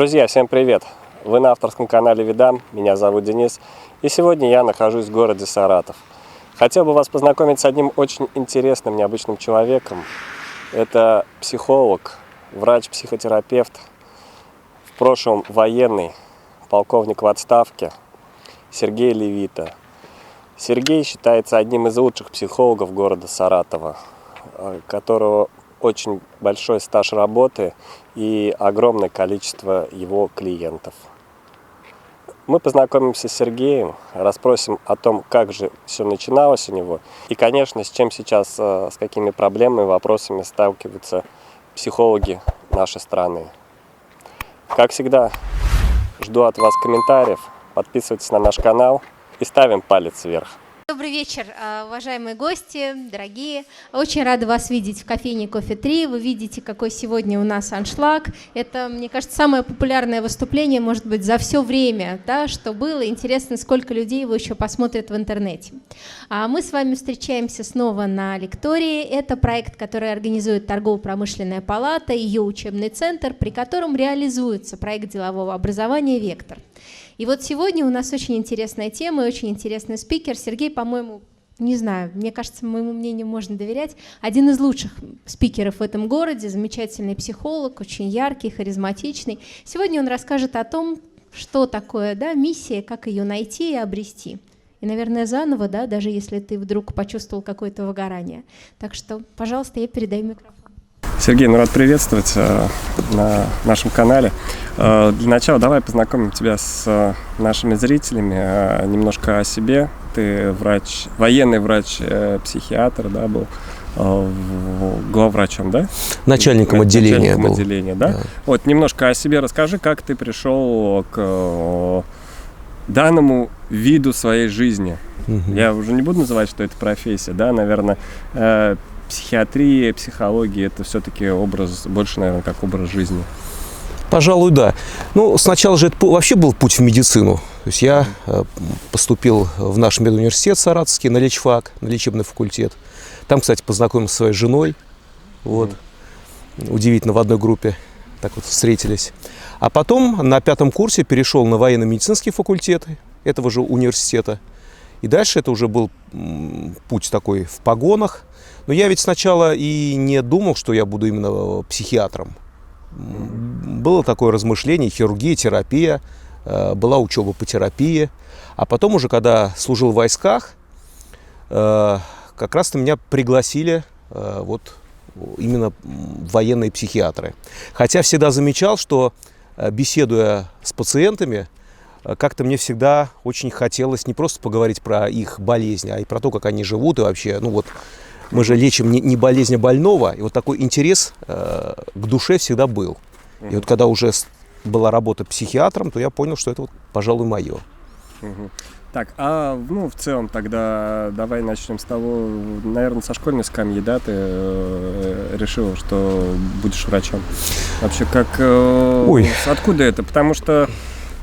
Друзья, всем привет! Вы на авторском канале Видам, меня зовут Денис, и сегодня я нахожусь в городе Саратов. Хотел бы вас познакомить с одним очень интересным, необычным человеком. Это психолог, врач-психотерапевт, в прошлом военный, полковник в отставке Сергей Левита. Сергей считается одним из лучших психологов города Саратова, которого очень большой стаж работы и огромное количество его клиентов. Мы познакомимся с Сергеем, расспросим о том, как же все начиналось у него, и, конечно, с чем сейчас, с какими проблемами, вопросами сталкиваются психологи нашей страны. Как всегда, жду от вас комментариев, подписывайтесь на наш канал и ставим палец вверх. Добрый вечер, уважаемые гости, дорогие. Очень рада вас видеть в кофейне Кофе 3. Вы видите, какой сегодня у нас аншлаг. Это, мне кажется, самое популярное выступление, может быть, за все время, да, что было. Интересно, сколько людей его еще посмотрят в интернете. Мы с вами встречаемся снова на лектории. Это проект, который организует Торгово-промышленная палата, ее учебный центр, при котором реализуется проект делового образования «Вектор». И вот сегодня у нас очень интересная тема и очень интересный спикер. Сергей, по-моему, не знаю, мне кажется, моему мнению можно доверять, один из лучших спикеров в этом городе, замечательный психолог, очень яркий, харизматичный. Сегодня он расскажет о том, что такое, да, миссия, как ее найти и обрести. И, наверное, заново, да, даже если ты вдруг почувствовал какое-то выгорание. Так что, пожалуйста, я передаю микрофон. Сергей, рад приветствовать на нашем канале. Для начала давай познакомим тебя с нашими зрителями, немножко о себе. Ты врач, военный врач-психиатр, да, был главврачом, да? Начальником отделения был. Отделения, да? Вот, немножко о себе расскажи, как ты пришел к данному виду своей жизни. Я уже не буду называть, что это профессия, да, наверное, психиатрия, психология — это все-таки образ, больше, наверное, как образ жизни. Пожалуй, да. Ну, сначала же это вообще был путь в медицину. То есть я поступил в наш медуниверситет саратовский, на лечфак, на лечебный факультет. Там, кстати, познакомился со своей женой. Вот. Удивительно, в одной группе так вот встретились. А потом на 5-м курсе перешел на военно-медицинский факультет этого же университета. И дальше это уже был путь такой в погонах. Но я ведь сначала и не думал, что я буду именно психиатром. Было такое размышление: хирургия, терапия, была учеба по терапии. А потом уже, когда служил в войсках, как раз-то меня пригласили вот именно военные психиатры. Хотя всегда замечал, что, беседуя с пациентами, как-то мне всегда очень хотелось не просто поговорить про их болезнь, а и про то, как они живут и вообще, ну вот, мы же лечим не болезнь больного, и вот такой интерес к душе всегда был. И вот когда уже была работа психиатром, то я понял, что это, вот, пожалуй, мое. Так, в целом тогда давай начнем с того, наверное, со школьной скамьи, да, ты решил, что будешь врачом. Вообще, откуда это? Потому что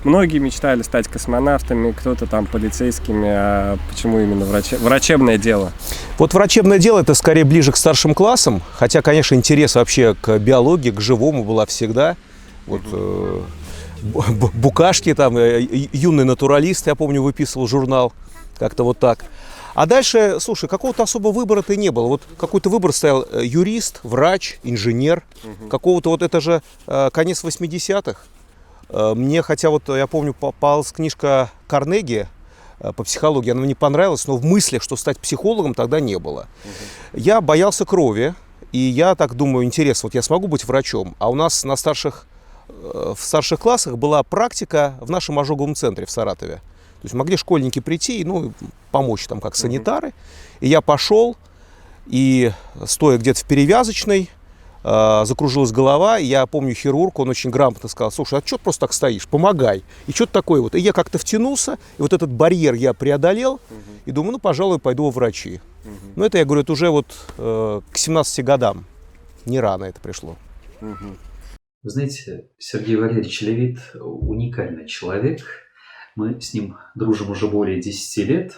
многие мечтали стать космонавтами, кто-то там полицейскими, а почему именно врачебное дело? Вот врачебное дело — это скорее ближе к старшим классам, хотя, конечно, интерес вообще к биологии, к живому была всегда. Вот, Букашки, там, юный натуралист, я помню, выписывал журнал, как-то вот так. А дальше, слушай, какого-то особого выбора-то и не было. Вот какой-то выбор стоял: юрист, врач, инженер. Какого-то, вот это же конец 80-х. Мне, хотя вот я помню, попалась книжка Карнеги по психологии, она мне понравилась, но в мыслях, что стать психологом, тогда не было. Я боялся крови, и я так думаю: интересно, вот я смогу быть врачом? А у нас в старших классах была практика в нашем ожоговом центре в Саратове. То есть могли школьники прийти, ну, помочь там как санитары. И я пошел, и стоя где-то в перевязочной, закружилась голова. Я помню, хирург, он очень грамотно сказал: слушай, а что ты просто так стоишь, помогай. И что-то такое вот. И я как-то втянулся, и вот этот барьер я преодолел, и думаю, ну, пожалуй, пойду во врачи. Но это, я говорю, это уже вот к 17 годам, не рано это пришло. Вы знаете, Сергей Валерьевич Левит уникальный человек. Мы с ним дружим уже более 10 лет.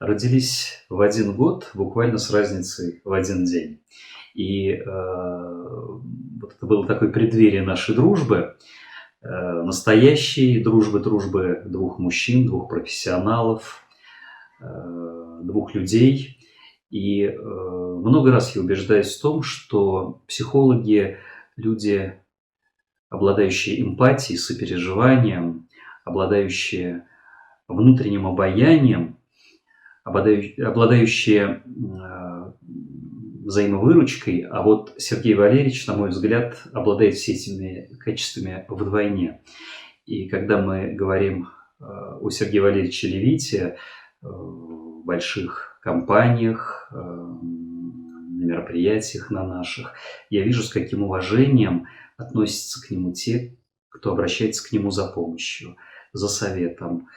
Родились в один год, буквально с разницей в один день. И вот это было такое преддверие нашей дружбы. настоящей дружбы двух мужчин, двух профессионалов, двух людей. И много раз я убеждаюсь в том, что психологи – люди, обладающие эмпатией, сопереживанием, обладающие внутренним обаянием, обладающие взаимовыручкой, а вот Сергей Валерьевич, на мой взгляд, обладает всеми этими качествами вдвойне. И когда мы говорим о Сергее Валерьевиче Левите в больших компаниях, на мероприятиях на наших, я вижу, с каким уважением относятся к нему те, кто обращается к нему за помощью, за советом,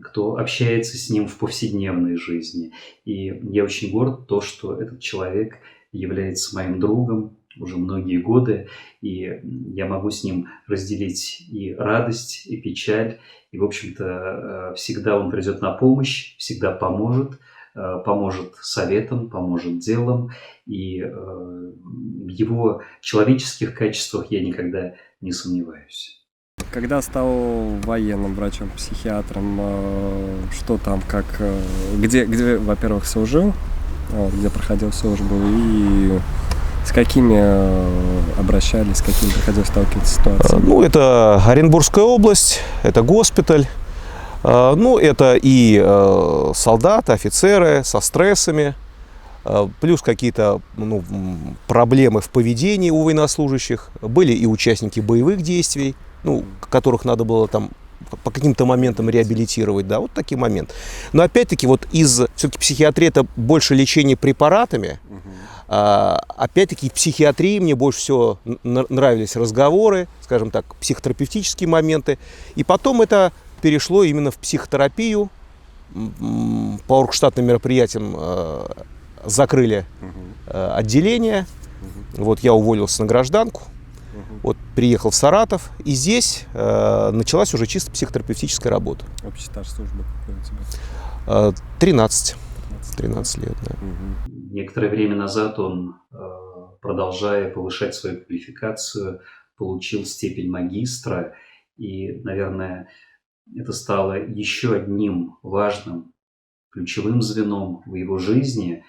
кто общается с ним в повседневной жизни. И я очень горд то, что этот человек является моим другом уже многие годы, и я могу с ним разделить и радость, и печаль, и, в общем-то, всегда он придет на помощь, всегда поможет советом, поможет делом, и в его человеческих качествах я никогда не сомневаюсь. Когда стал военным врачом, психиатром, что там, как, где, во-первых, служил, где проходил службу, и с какими обращались, с какими приходилось сталкиваться ситуациями? Ну, это Оренбургская область, это госпиталь. Ну, это и солдаты, офицеры со стрессами, плюс какие-то проблемы в поведении у военнослужащих. Были и участники боевых действий, которых надо было там по каким-то моментам реабилитировать, да, вот такие моменты. Но опять-таки вот все-таки психиатрия — это больше лечение препаратами. Опять-таки в психиатрии мне больше всего нравились разговоры, скажем так, психотерапевтические моменты. И потом это перешло именно в психотерапию. По оргштатным мероприятиям закрыли отделение. Вот я уволился на гражданку. Вот приехал в Саратов, и здесь началась уже чисто психотерапевтическая работа. Общий стаж службы какой у тебя? 13 лет, да. Некоторое время назад он, продолжая повышать свою квалификацию, получил степень магистра, и, наверное, это стало еще одним важным ключевым звеном в его жизни.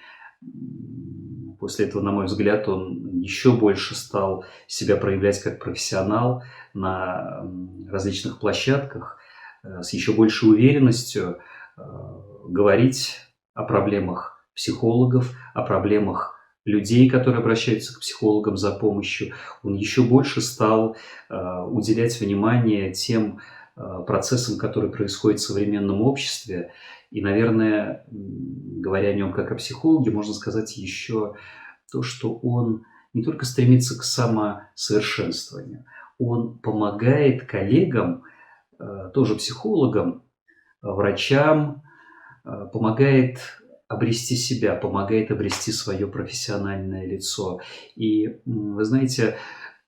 После этого, на мой взгляд, он еще больше стал себя проявлять как профессионал на различных площадках, с еще большей уверенностью говорить о проблемах психологов, о проблемах людей, которые обращаются к психологам за помощью. Он еще больше стал уделять внимание тем процессам, которые происходят в современном обществе. И, наверное, говоря о нем как о психологе, можно сказать еще то, что он не только стремится к самосовершенствованию, он помогает коллегам, тоже психологам, врачам, помогает обрести себя, помогает обрести свое профессиональное лицо. И, вы знаете,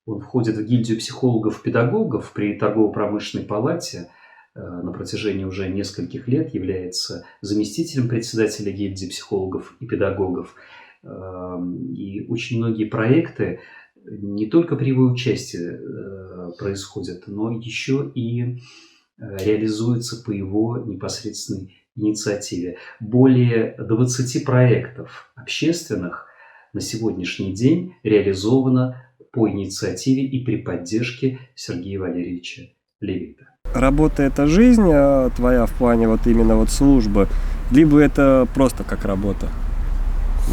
он входит в гильдию психологов-педагогов при торгово-промышленной палате, на протяжении уже нескольких лет является заместителем председателя гильдии психологов и педагогов. И очень многие проекты не только при его участии происходят, но еще и реализуются по его непосредственной инициативе. Более 20 проектов общественных на сегодняшний день реализовано по инициативе и при поддержке Сергея Валерьевича Левита. Работа — это жизнь твоя в плане вот именно вот службы, либо это просто как работа?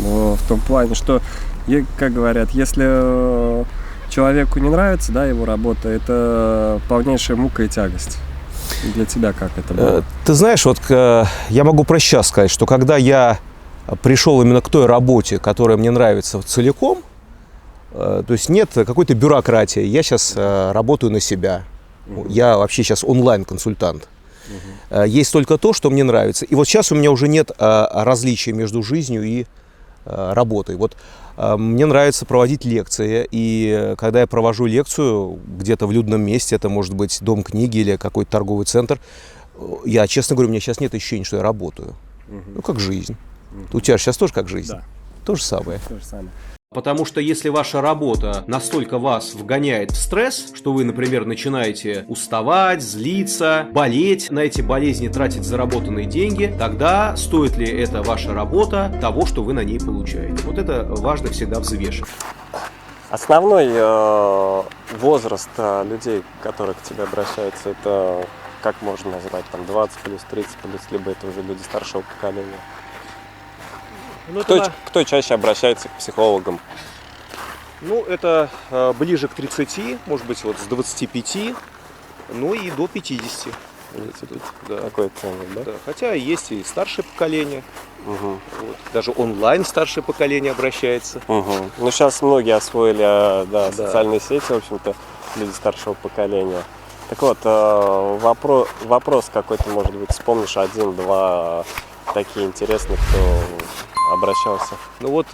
Но в том плане, что, как говорят, если человеку не нравится, да, его работа, это полнейшая мука и тягость. И для тебя как это было? Ты знаешь, вот я могу про сейчас сказать, что когда я пришел именно к той работе, которая мне нравится целиком, то есть нет какой-то бюрократии, я сейчас работаю на себя. Я вообще сейчас онлайн-консультант. Есть только то, что мне нравится. И вот сейчас у меня уже нет различия между жизнью и работой. Вот мне нравится проводить лекции. И когда я провожу лекцию где-то в людном месте, это может быть дом книги или какой-то торговый центр, я, честно говорю, у меня сейчас нет ощущения, что я работаю. Ну, как жизнь. У тебя сейчас тоже как жизнь? Да. То же самое. То же самое. Потому что если ваша работа настолько вас вгоняет в стресс, что вы, например, начинаете уставать, злиться, болеть, на эти болезни тратить заработанные деньги, тогда стоит ли эта ваша работа того, что вы на ней получаете? Вот это важно всегда взвешивать. Основной возраст людей, которые к тебе обращаются, это как можно назвать, там 20 плюс, 30 плюс, либо это уже люди старшего поколения? Кто чаще обращается к психологам? Ну, это ближе к 30, может быть, вот с 25, ну и до 50. Да. Такой ценник, да? Да. Хотя есть и старшее поколение, Угу. вот. Даже онлайн старшее поколение обращается. Угу. Ну, сейчас многие освоили социальные сети, в общем-то, люди старшего поколения. Так вот, вопрос какой-то, может быть, вспомнишь один-два такие интересные, кто обращался? Ну вот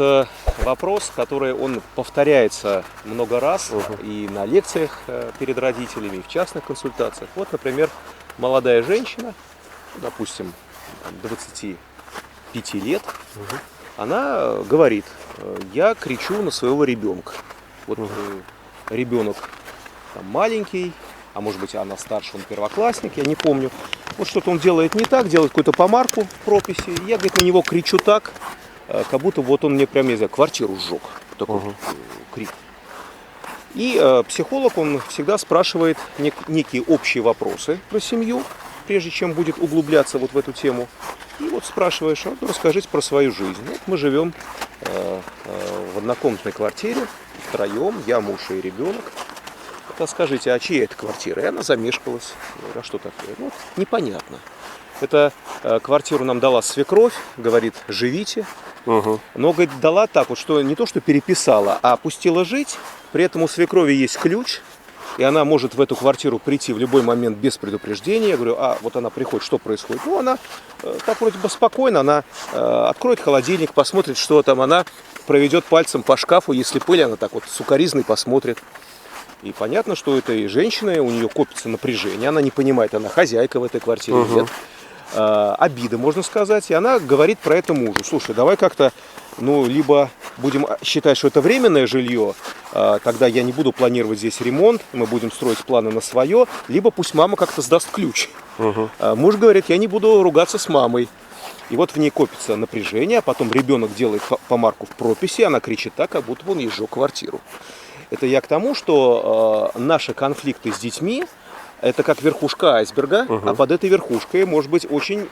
вопрос, который он повторяется много раз и на лекциях перед родителями, и в частных консультациях. Вот, например, молодая женщина, допустим, 25 лет, она говорит: я кричу на своего ребенка. Вот ребенок там маленький, а может быть она старше, он первоклассник, я не помню. Вот что-то он делает не так, делает какую-то помарку в прописи. Я, говорит, на него кричу так, как будто вот он мне прям, не знаю, квартиру сжег. Такой крик. И психолог, он всегда спрашивает некие общие вопросы про семью, прежде чем будет углубляться вот в эту тему. И вот спрашиваешь: вот расскажите про свою жизнь. Вот мы живем в однокомнатной квартире, втроем, я, муж и ребенок. Скажите, а чья это квартира? И она замешкалась. Я говорю: а что такое? Ну, непонятно. Это квартиру нам дала свекровь, говорит: живите. Но, говорит, дала так вот, что не то, что переписала, а пустила жить. При этом у свекрови есть ключ, и она может в эту квартиру прийти в любой момент без предупреждения. Я говорю: а вот она приходит, что происходит? Ну, она так вроде бы спокойно, она откроет холодильник, посмотрит, что там, она проведет пальцем по шкафу, если пыль, она так вот сукоризной посмотрит. И понятно, что этой женщине, у нее копится напряжение, она не понимает, она хозяйка в этой квартире, нет. Обида, можно сказать, и она говорит про это мужу: слушай, давай как-то, ну, либо будем считать, что это временное жилье, тогда я не буду планировать здесь ремонт, мы будем строить планы на свое, либо пусть мама как-то сдаст ключ. Муж говорит: я не буду ругаться с мамой. И вот в ней копится напряжение, а потом ребенок делает помарку в прописи, она кричит так, как будто бы он ей сжег квартиру. Это я к тому, что наши конфликты с детьми — это как верхушка айсберга, а под этой верхушкой может быть очень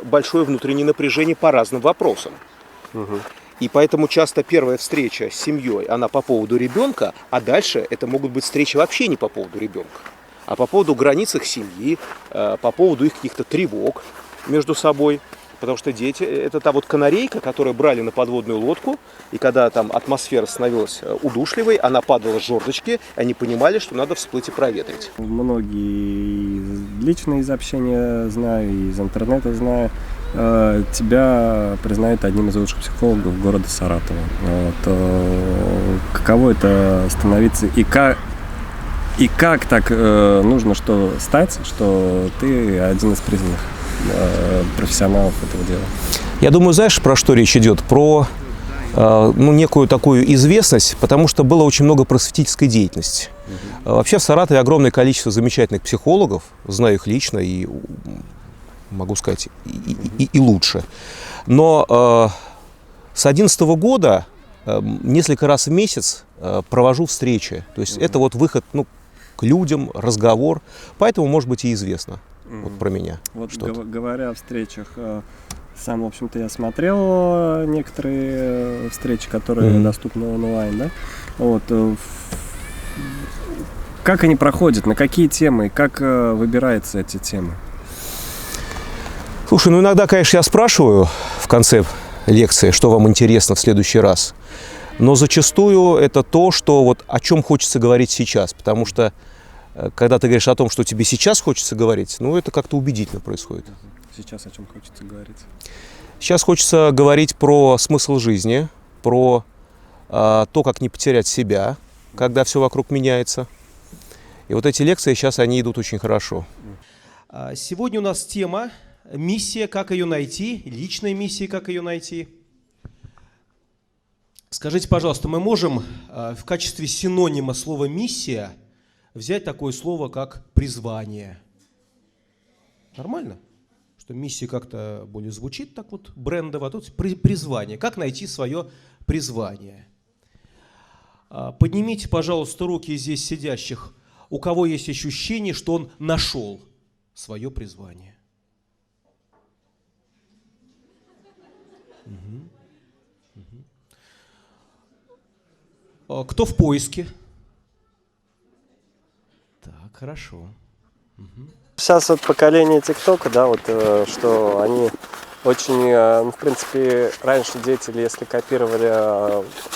большое внутреннее напряжение по разным вопросам. И поэтому часто первая встреча с семьей, она по поводу ребенка, а дальше это могут быть встречи вообще не по поводу ребенка, а по поводу границ их семьи, по поводу их каких-то тревог между собой. Потому что дети — это та вот канарейка, которую брали на подводную лодку, и когда там атмосфера становилась удушливой, она падала с жердочки, они понимали, что надо всплыть и проветрить. Многие лично из общения знаю, и из интернета знаю, тебя признают одним из лучших психологов города Саратова. Вот. Каково это становиться, и как так нужно стать, что ты один из признанных профессионалов этого дела? Я думаю, знаешь, про что речь идет? Про некую такую известность, потому что было очень много просветительской деятельности. Вообще в Саратове огромное количество замечательных психологов, знаю их лично и могу сказать и лучше. Но с 2011 года несколько раз в месяц провожу встречи. То есть это вот выход к людям, разговор, поэтому, может быть, и известно. Вот про меня. Вот говоря о встречах, сам, в общем-то, я смотрел некоторые встречи, которые доступны онлайн, да? Вот. Как они проходят, на какие темы, как выбираются эти темы? Слушай, иногда, конечно, я спрашиваю в конце лекции, что вам интересно в следующий раз, но зачастую это то, что вот о чем хочется говорить сейчас, потому что когда ты говоришь о том, что тебе сейчас хочется говорить, это как-то убедительно происходит. Сейчас о чем хочется говорить? Сейчас хочется говорить про смысл жизни, про то, как не потерять себя, когда все вокруг меняется. И вот эти лекции сейчас, они идут очень хорошо. Сегодня у нас тема «Миссия. Как ее найти?», личная миссия «Как ее найти?». Скажите, пожалуйста, мы можем в качестве синонима слова «миссия» взять такое слово, как «призвание»? Нормально? Что миссия как-то более звучит так вот брендово, а тут призвание. Как найти свое призвание? Поднимите, пожалуйста, руки здесь сидящих, у кого есть ощущение, что он нашел свое призвание. Кто в поиске? Так, хорошо. Сейчас вот поколение ТикТока, да, вот что они очень, ну, в принципе, раньше дети, если копировали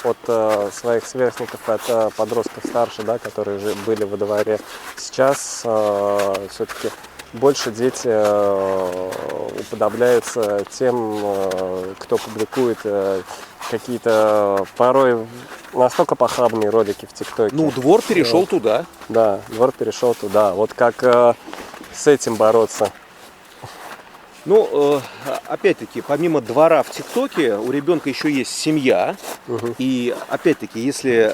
от своих сверстников, от подростков старше, да, которые же были во дворе, сейчас все-таки больше дети уподобляются тем, кто публикует какие-то порой настолько похабные ролики в ТикТоке. Ну, двор перешел туда. Да, двор перешел туда. Вот как с этим бороться? Ну, опять-таки, помимо двора в ТикТоке, у ребенка еще есть семья. И, опять-таки, если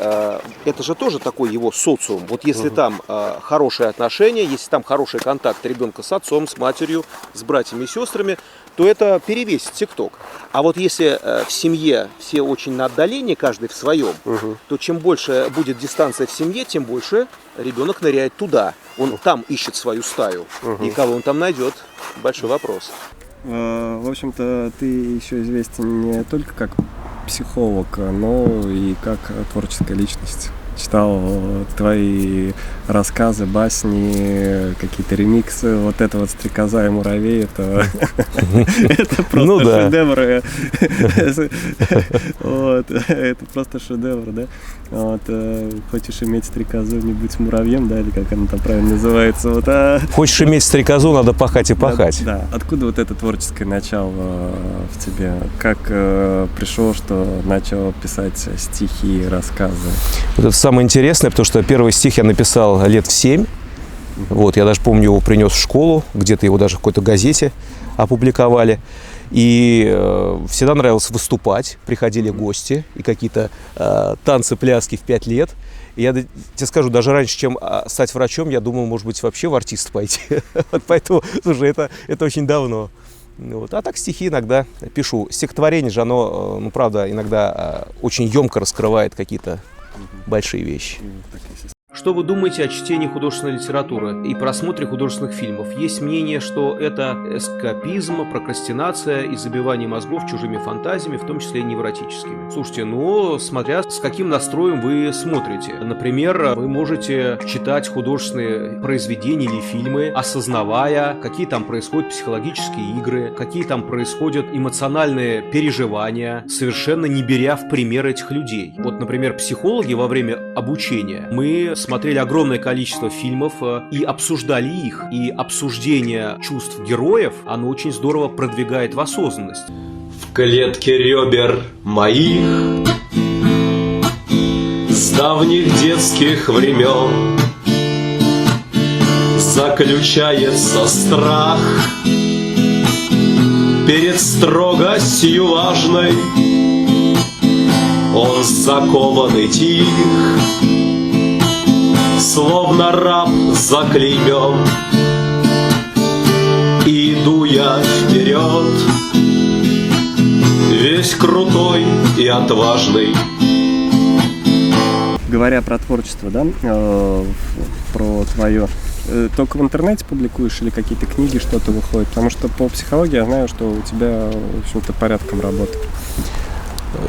это же тоже такой его социум. Вот если там хорошие отношения, если там хороший контакт ребенка с отцом, с матерью, с братьями и сестрами, то это перевесит ТикТок. А вот если в семье все очень на отдалении, каждый в своем, то чем больше будет дистанция в семье, тем больше ребенок ныряет туда. Он там ищет свою стаю. И кого он там найдет, большой вопрос. В общем-то, ты еще известен не только как психолог, но и как творческая личность. Читал твои рассказы, басни, какие-то ремиксы. Вот это вот «Стрекоза и муравей», это просто шедевр. Это просто шедевр, да? Хочешь иметь стрекозу, не будь муравьем, да, или как она там правильно называется? Хочешь иметь стрекозу, надо пахать и пахать. Да. Откуда вот это творческое начало в тебе? Как пришел, что начал писать стихи, рассказы? Вот это самое интересное, потому что первый стих я написал лет в 7. Вот, я даже помню, его принес в школу, где-то его даже в какой-то газете опубликовали. И всегда нравилось выступать, приходили гости и какие-то танцы, пляски в 5 лет. И я тебе скажу, даже раньше, чем стать врачом, я думал, может быть, вообще в артист пойти. Вот поэтому, слушай, это очень давно. Вот. А так стихи иногда пишу. Стихотворение же, оно, ну, правда, иногда очень емко раскрывает какие-то большие вещи. Что вы думаете о чтении художественной литературы и просмотре художественных фильмов? Есть мнение, что это эскапизм, прокрастинация и забивание мозгов чужими фантазиями, в том числе и невротическими. Слушайте, ну, смотря с каким настроем вы смотрите. Например, вы можете читать художественные произведения или фильмы, осознавая, какие там происходят психологические игры, какие там происходят эмоциональные переживания, совершенно не беря в пример этих людей. Вот, например, психологи во время обучения, мы смотрели огромное количество фильмов и обсуждали их. И обсуждение чувств героев, оно очень здорово продвигает в осознанность. В клетке ребер моих с давних детских времен заключается страх перед строгостью важной. Он закован и тих, словно раб заклеймен. Иду я вперед, весь крутой и отважный. Говоря про творчество, да, про твое, только в интернете публикуешь или какие-то книги, что-то выходит? Потому что по психологии я знаю, что у тебя, в общем-то, порядком работа.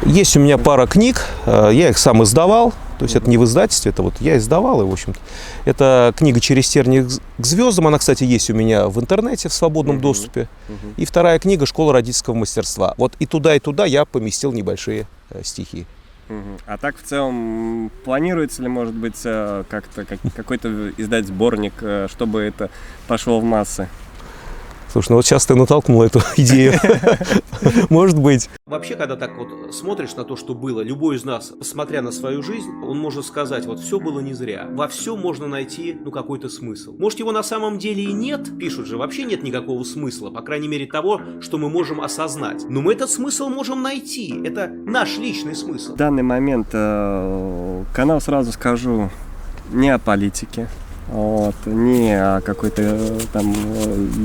Есть у меня пара книг, я их сам издавал, то есть это не в издательстве, это вот я издавал, и, в общем-то, это книга «Через тернии к звездам», она, кстати, есть у меня в интернете в свободном доступе, и вторая книга «Школа родительского мастерства». Вот и туда я поместил небольшие стихи. А так, в целом, планируется ли, может быть, как-то какой-то издать сборник, чтобы это пошло в массы? Слушай, ну вот сейчас ты натолкнул эту идею. Может быть. Вообще, когда так вот смотришь на то, что было, любой из нас, посмотря на свою жизнь, он может сказать, вот все было не зря. Во всем можно найти, ну, какой-то смысл. Может, его на самом деле и нет, пишут же, вообще нет никакого смысла, по крайней мере того, что мы можем осознать. Но мы этот смысл можем найти, это наш личный смысл. В данный момент канал, сразу скажу, не о политике. Вот, не о какой-то там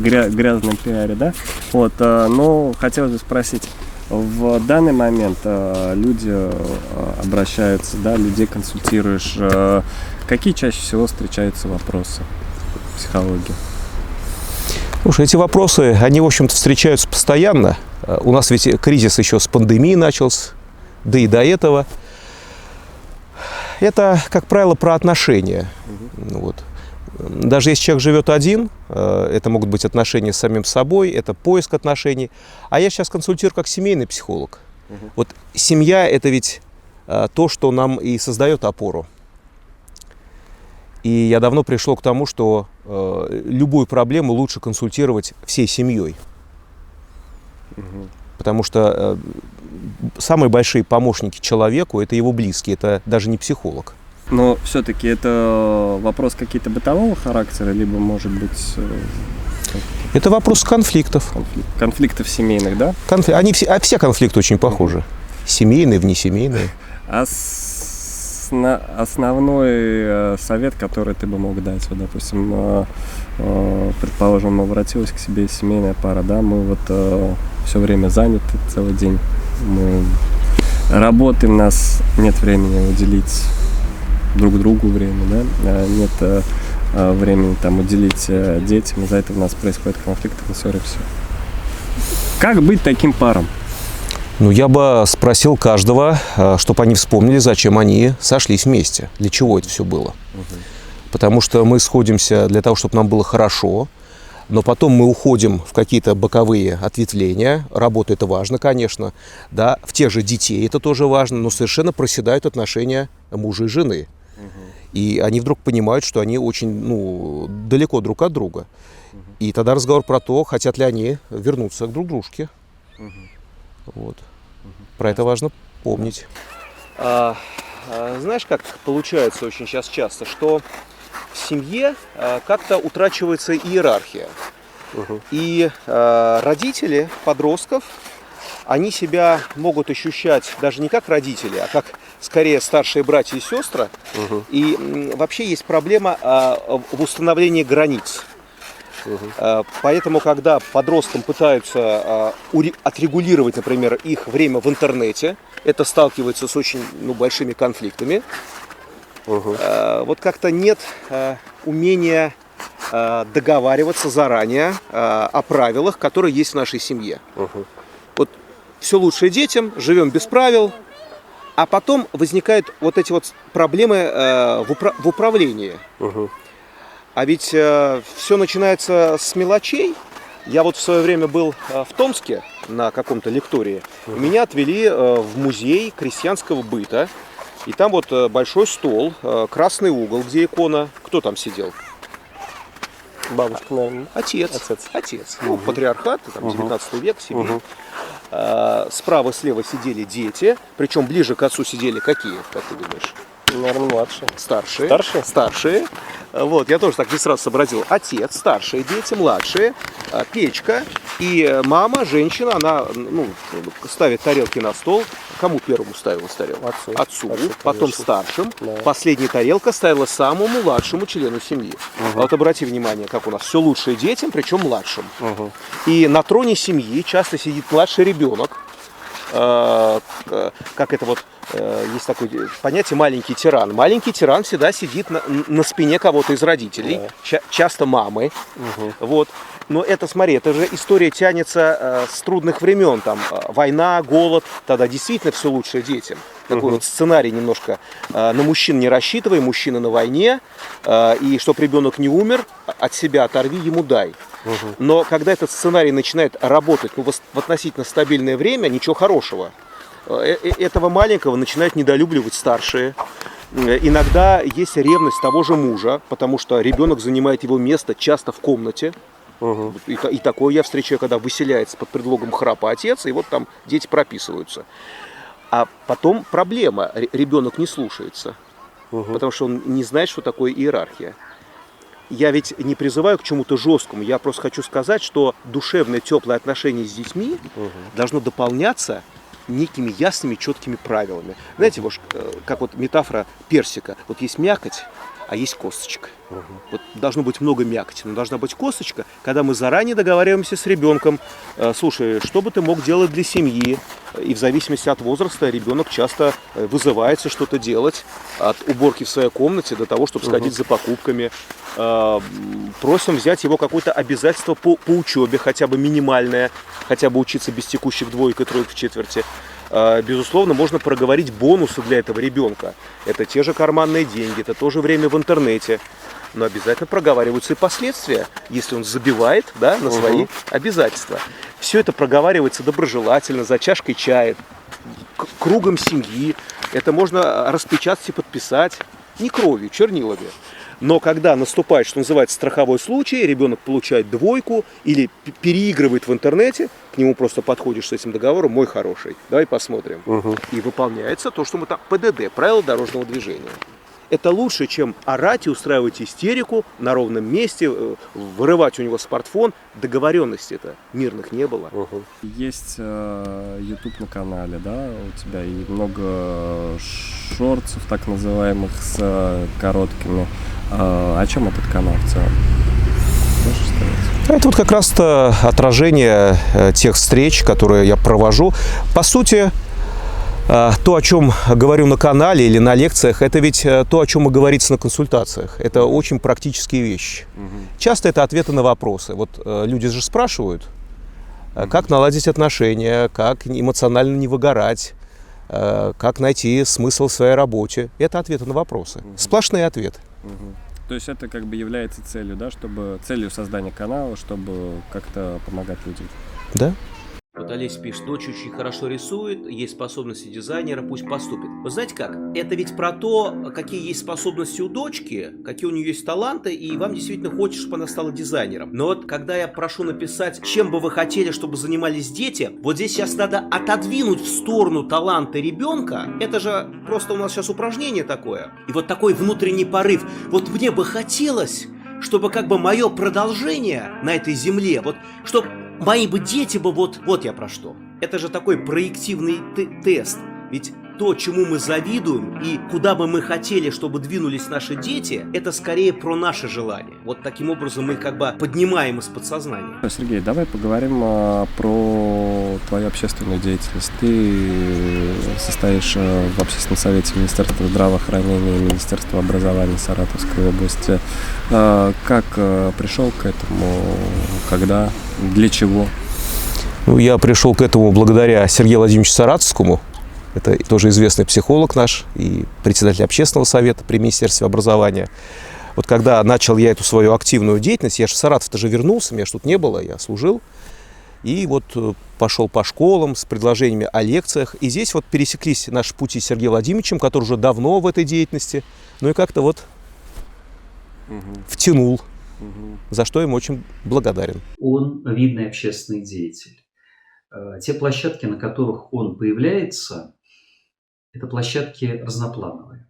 грязном пиаре, да? Вот, но хотелось бы спросить, в данный момент люди обращаются, да, людей консультируешь, какие чаще всего встречаются вопросы психологии? Слушай, эти вопросы, они, в общем-то, встречаются постоянно. У нас ведь кризис еще с пандемией начался, да и до этого. Это, как правило, про отношения. Вот. Даже если человек живет один, это могут быть отношения с самим собой, это поиск отношений. А я сейчас консультирую как семейный психолог. Вот семья – это ведь то, что нам и создает опору. И я давно пришел к тому, что любую проблему лучше консультировать всей семьей. Потому что самые большие помощники человеку – это его близкие, это даже не психолог. Но все-таки это вопрос какие-то бытового характера, либо, может быть... Это вопрос конфликтов. Конфликтов семейных, да? Они все конфликты очень похожи. Семейные, внесемейные. Основной совет, который ты бы мог дать, вот, допустим, предположим, обратилась к себе семейная пара, да, мы вот все время заняты целый день, мы работаем, у нас нет времени уделить друг другу время, да, нет времени там уделить детям, из-за этого у нас происходят конфликты, ссоры, все. Как быть таким парам? Ну, я бы спросил каждого, чтобы они вспомнили, зачем они сошлись вместе, для чего это все было. Потому что мы сходимся для того, чтобы нам было хорошо, но потом мы уходим в какие-то боковые ответвления. Работа – это важно, конечно, да, в тех же детей это тоже важно, но совершенно проседают отношения мужа и жены. И они вдруг понимают, что они очень, далеко друг от друга. И тогда разговор про то, хотят ли они вернуться друг к дружке. Вот. Про это важно помнить. Знаешь, как получается очень сейчас часто, что в семье как-то утрачивается иерархия. И родители подростков, они себя могут ощущать даже не как родители, а как скорее старшие братья и сестры. И вообще есть проблема в установлении границ. Поэтому, когда подросткам пытаются отрегулировать, например, их время в интернете, это сталкивается с очень большими конфликтами. Вот как-то нет умения договариваться заранее о правилах, которые есть в нашей семье. Вот все лучше детям, живем без правил, а потом возникают вот эти вот проблемы в управлении. А ведь все начинается с мелочей. Я вот в свое время был в Томске на каком-то лектории. Меня отвели в музей крестьянского быта. И там вот большой стол, красный угол, где икона. Кто там сидел? Бабушка, наверное. Отец. Ну, патриархат, там, 19 век, семья. Справа, слева сидели дети. Причем ближе к отцу сидели какие, как ты думаешь? Наверное, младшие. Старшие. Вот, я тоже так не сразу сообразил. Отец, старшие дети, младшие, печка. И мама, женщина, она ставит тарелки на стол. Кому первому ставила тарелку? Отцу. Потом старшим. Да. Последняя тарелка ставила самому младшему члену семьи. А вот обрати внимание, как у нас все лучшее детям, причем младшим. И на троне семьи часто сидит младший ребенок. Как это вот, есть такое понятие маленький тиран. Маленький тиран всегда сидит на спине кого-то из родителей, часто мамы. Вот. Но это, смотри, это же история тянется с трудных времен. Там война, голод, тогда действительно все лучшее детям. Такой вот сценарий немножко. На мужчин не рассчитывай, мужчина на войне. И чтобы ребенок не умер, от себя оторви, ему дай. Но когда этот сценарий начинает работать в относительно стабильное время, ничего хорошего. Этого маленького начинают недолюбливать старшие. Иногда есть ревность того же мужа, потому что ребенок занимает его место часто в комнате. Мгм. И такое я встречаю, когда выселяется под предлогом храпа отец, и вот там дети прописываются. А потом проблема, ребенок не слушается, Мгм. потому что он не знает, что такое иерархия. Я ведь не призываю к чему-то жесткому, я просто хочу сказать, что душевное, теплое отношение с детьми должно дополняться некими ясными, четкими правилами. Знаете, вот, как вот метафора персика. Вот есть мякоть, а есть косточка. Вот должно быть много мякоти, но должна быть косточка, когда мы заранее договариваемся с ребенком, слушай, что бы ты мог делать для семьи, и в зависимости от возраста ребенок часто вызывается что-то делать, от уборки в своей комнате до того, чтобы сходить за покупками. Просим взять его какое-то обязательство по учебе, хотя бы минимальное, хотя бы учиться без текущих двоек и троек в четверти. Безусловно, можно проговорить бонусы для этого ребенка. Это те же карманные деньги, это тоже время в интернете. Но обязательно проговариваются и последствия, если он забивает, да, на свои обязательства. Все это проговаривается доброжелательно, за чашкой чая, кругом семьи. Это можно распечатать и подписать не кровью, чернилами. Но когда наступает, что называется, страховой случай, ребенок получает двойку или переигрывает в интернете, к нему просто подходишь с этим договором, мой хороший, давай посмотрим. И выполняется то, что мы там, ПДД, правила дорожного движения. Это лучше, чем орать и устраивать истерику на ровном месте, вырывать у него смартфон. Договоренностей-то мирных не было. Есть YouTube на канале, да, у тебя и много шортсов, так называемых, с короткими. О чем этот канал в целом? Можешь сказать? Это вот как раз-то отражение тех встреч, которые я провожу. По сути, то, о чем говорю на канале или на лекциях, это ведь то, о чем и говорится на консультациях. Это очень практические вещи. Часто это ответы на вопросы. Вот люди же спрашивают, как наладить отношения, как эмоционально не выгорать, как найти смысл в своей работе. Это ответы на вопросы. Сплошные ответы. То есть это как бы является целью, да, целью создания канала, чтобы как-то помогать людям. Да. Вот Олесь пишет, дочь очень хорошо рисует, есть способности дизайнера, пусть поступит. Вы знаете как? Это ведь про то, какие есть способности у дочки, какие у нее есть таланты, и вам действительно хочется, чтобы она стала дизайнером. Но вот когда я прошу написать, чем бы вы хотели, чтобы занимались дети, вот здесь сейчас надо отодвинуть в сторону таланта ребенка. Это же просто у нас сейчас упражнение такое. И вот такой внутренний порыв. Вот мне бы хотелось, чтобы как бы мое продолжение на этой земле, вот чтобы мои бы дети бы вот я про что. Это же такой проективный тест. Ведь то, чему мы завидуем и куда бы мы хотели, чтобы двинулись наши дети, это скорее про наши желания. Вот таким образом мы как бы поднимаем из подсознания. Сергей, давай поговорим про твою общественную деятельность. Ты состоишь в общественном совете Министерства здравоохранения и Министерства образования Саратовской области. Как пришел к этому? Когда? Для чего? Ну, я пришел к этому благодаря Сергею Владимировичу Саратовскому. Это тоже известный психолог наш и председатель общественного совета при Министерстве образования. Вот когда начал я эту свою активную деятельность, я же в Саратов-то же вернулся, меня ж тут не было, я служил. И вот пошел по школам с предложениями о лекциях. И здесь вот пересеклись наши пути с Сергеем Владимировичем, который уже давно в этой деятельности. Ну и как-то вот втянул, за что ему очень благодарен. Он видный общественный деятель. Те площадки, на которых он появляется, это площадки разноплановые.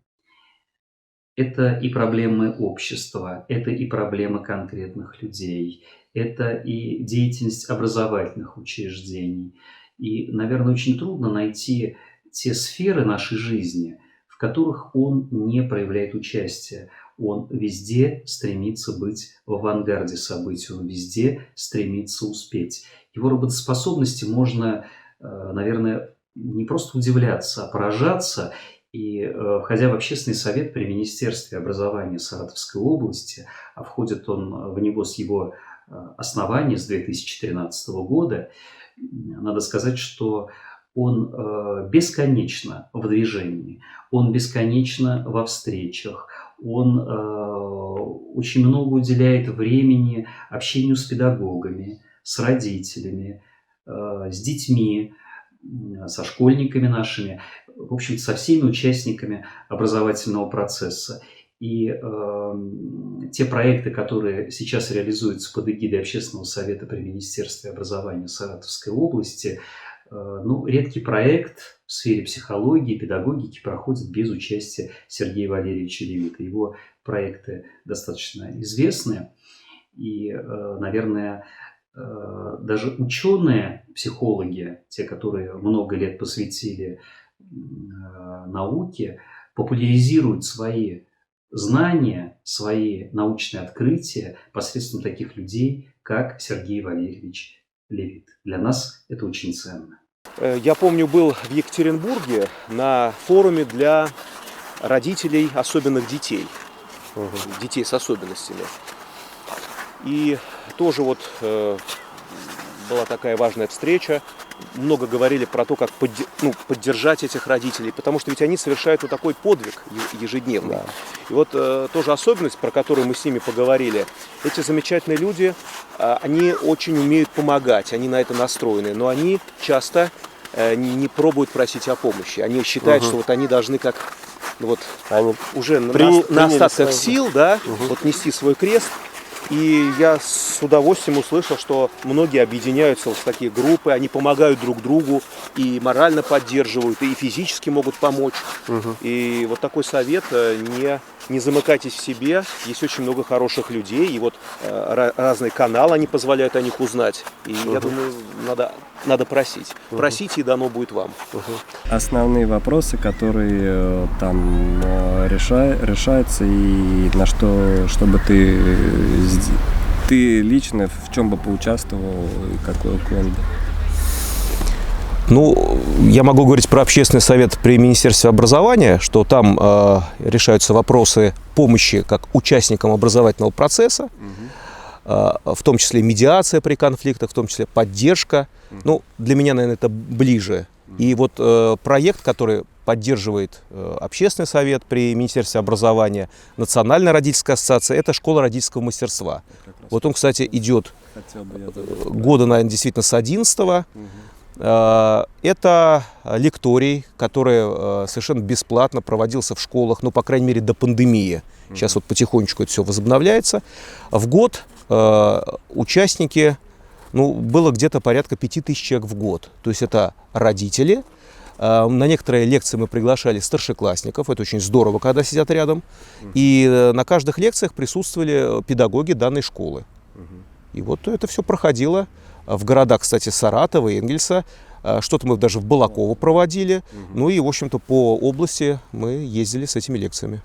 Это и проблемы общества, это и проблемы конкретных людей, это и деятельность образовательных учреждений. И, наверное, очень трудно найти те сферы нашей жизни, в которых он не проявляет участия. Он везде стремится быть в авангарде событий, он везде стремится успеть. Его работоспособности можно, наверное, не просто удивляться, а поражаться. И, входя в общественный совет при Министерстве образования Саратовской области, а входит он в него с его основания, с 2013 года, надо сказать, что он бесконечно в движении, он бесконечно во встречах, он очень много уделяет времени общению с педагогами, с родителями, с детьми, со школьниками нашими, в общем, со всеми участниками образовательного процесса. И те проекты, которые сейчас реализуются под эгидой Общественного совета при Министерстве образования Саратовской области, редкий проект в сфере психологии, педагогики проходит без участия Сергея Валерьевича Левита. Его проекты достаточно известны, и, наверное, даже ученые, психологи, те, которые много лет посвятили науке, популяризируют свои знания, свои научные открытия посредством таких людей, как Сергей Валерьевич Левит. Для нас это очень ценно. Я помню, был в Екатеринбурге на форуме для родителей особенных детей, детей с особенностями. И тоже вот была такая важная встреча. Много говорили про то, как поддержать этих родителей, потому что ведь они совершают вот такой подвиг ежедневный. Да. И вот тоже особенность, про которую мы с ними поговорили, эти замечательные люди, они очень умеют помогать, они на это настроены, но они часто не пробуют просить о помощи. Они считают, что вот они должны как они уже на остатках сил, да, вот нести свой крест. И я с удовольствием услышал, что многие объединяются в такие группы, они помогают друг другу и морально поддерживают, и физически могут помочь. И вот такой совет: не замыкайтесь в себе, есть очень много хороших людей, и вот разные каналы они позволяют о них узнать. И я думаю, надо просить. Просите, и дано будет вам. Основные вопросы, которые там решаются, и на что, чтобы ты лично в чем бы поучаствовал, и какой уклон бы? Ну, я могу говорить про общественный совет при Министерстве образования, что там решаются вопросы помощи как участникам образовательного процесса, в том числе медиация при конфликтах, в том числе поддержка. Ну, для меня, наверное, это ближе. И вот проект, который поддерживает общественный совет при Министерстве образования, Национальная родительская ассоциация, это школа родительского мастерства. Вот он, кстати, идет года, наверное, действительно с 11-го. Это лекторий, который совершенно бесплатно проводился в школах, ну, по крайней мере, до пандемии. Сейчас вот потихонечку это все возобновляется. В год участники, было где-то порядка 5000 человек в год. То есть это родители. На некоторые лекции мы приглашали старшеклассников. Это очень здорово, когда сидят рядом. И на каждых лекциях присутствовали педагоги данной школы. И вот это все проходило в городах, кстати, Саратова и Энгельса. Что-то мы даже в Балаково проводили. Ну и, в общем-то, по области мы ездили с этими лекциями.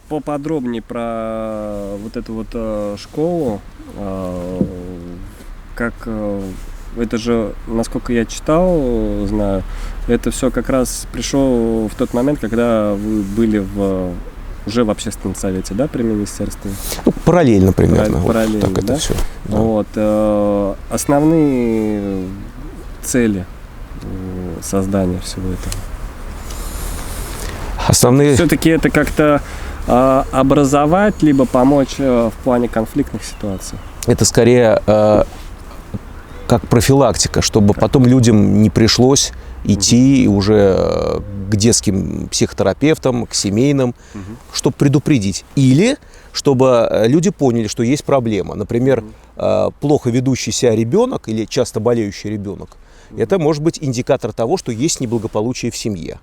Поподробнее про вот эту вот школу. Как это же, насколько я читал, знаю, это все как раз пришло в тот момент, когда вы были уже в общественном совете, да, при министерстве? Ну, параллельно примерно. Параллельно, вот так да? Это все. Да. Вот, основные цели создания всего этого. Основные... Все-таки это как-то образовать, либо помочь в плане конфликтных ситуаций? Это скорее как профилактика, чтобы потом людям не пришлось идти уже к детским психотерапевтам, к семейным, чтобы предупредить. Или чтобы люди поняли, что есть проблема. Например, плохо ведущий себя ребенок или часто болеющий ребенок, это может быть индикатор того, что есть неблагополучие в семье.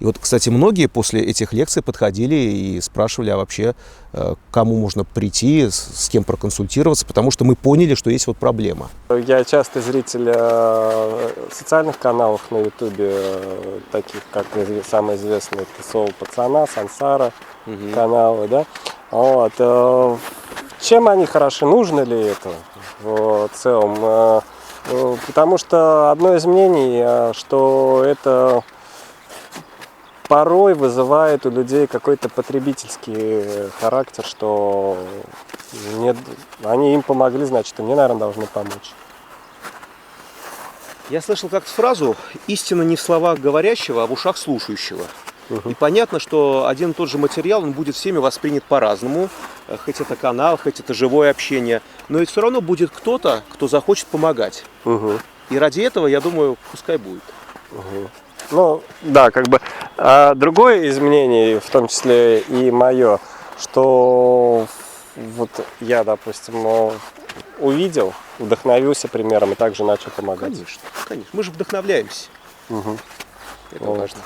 И вот, кстати, многие после этих лекций подходили и спрашивали, а вообще кому можно прийти, с кем проконсультироваться, потому что мы поняли, что есть вот проблема. Я частый зритель социальных каналов на Ютубе, таких как самый известный это «Соул пацана», «Сансара» каналы, да? Вот. Чем они хороши? Нужно ли это в целом? Потому что одно из мнений, что это порой вызывает у людей какой-то потребительский характер, что нет, они им помогли, значит, и мне, наверное, должны помочь. Я слышал как-то фразу «истина не в словах говорящего, а в ушах слушающего». И понятно, что один и тот же материал, он будет всеми воспринят по-разному, хоть это канал, хоть это живое общение, но ведь все равно будет кто-то, кто захочет помогать. И ради этого, я думаю, пускай будет. Ну, да, как бы А другое изменение, в том числе и мое, что вот я, допустим, увидел, вдохновился примером и также начал помогать. Конечно, конечно. Мы же вдохновляемся. Мгм. Это Вот. важно.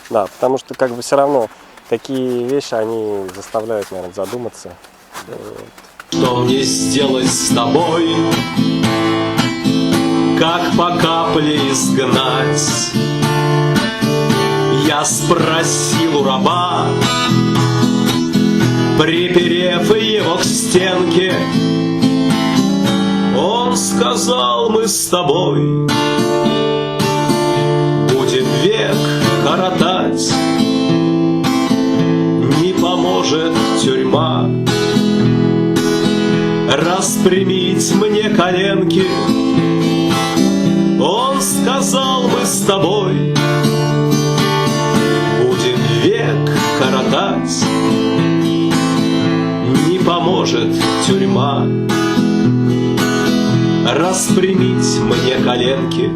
Да, потому что как бы все равно такие вещи, они заставляют, наверное, задуматься. Что мне сделать с тобой? Как по капле изгнать? Я спросил у раба, приперев его к стенке. Он сказал: мы с тобой будем век коротать. Не поможет тюрьма распрямить мне коленки. Он сказал: мы с тобой будем век коротать. Не поможет тюрьма распрямить мне коленки.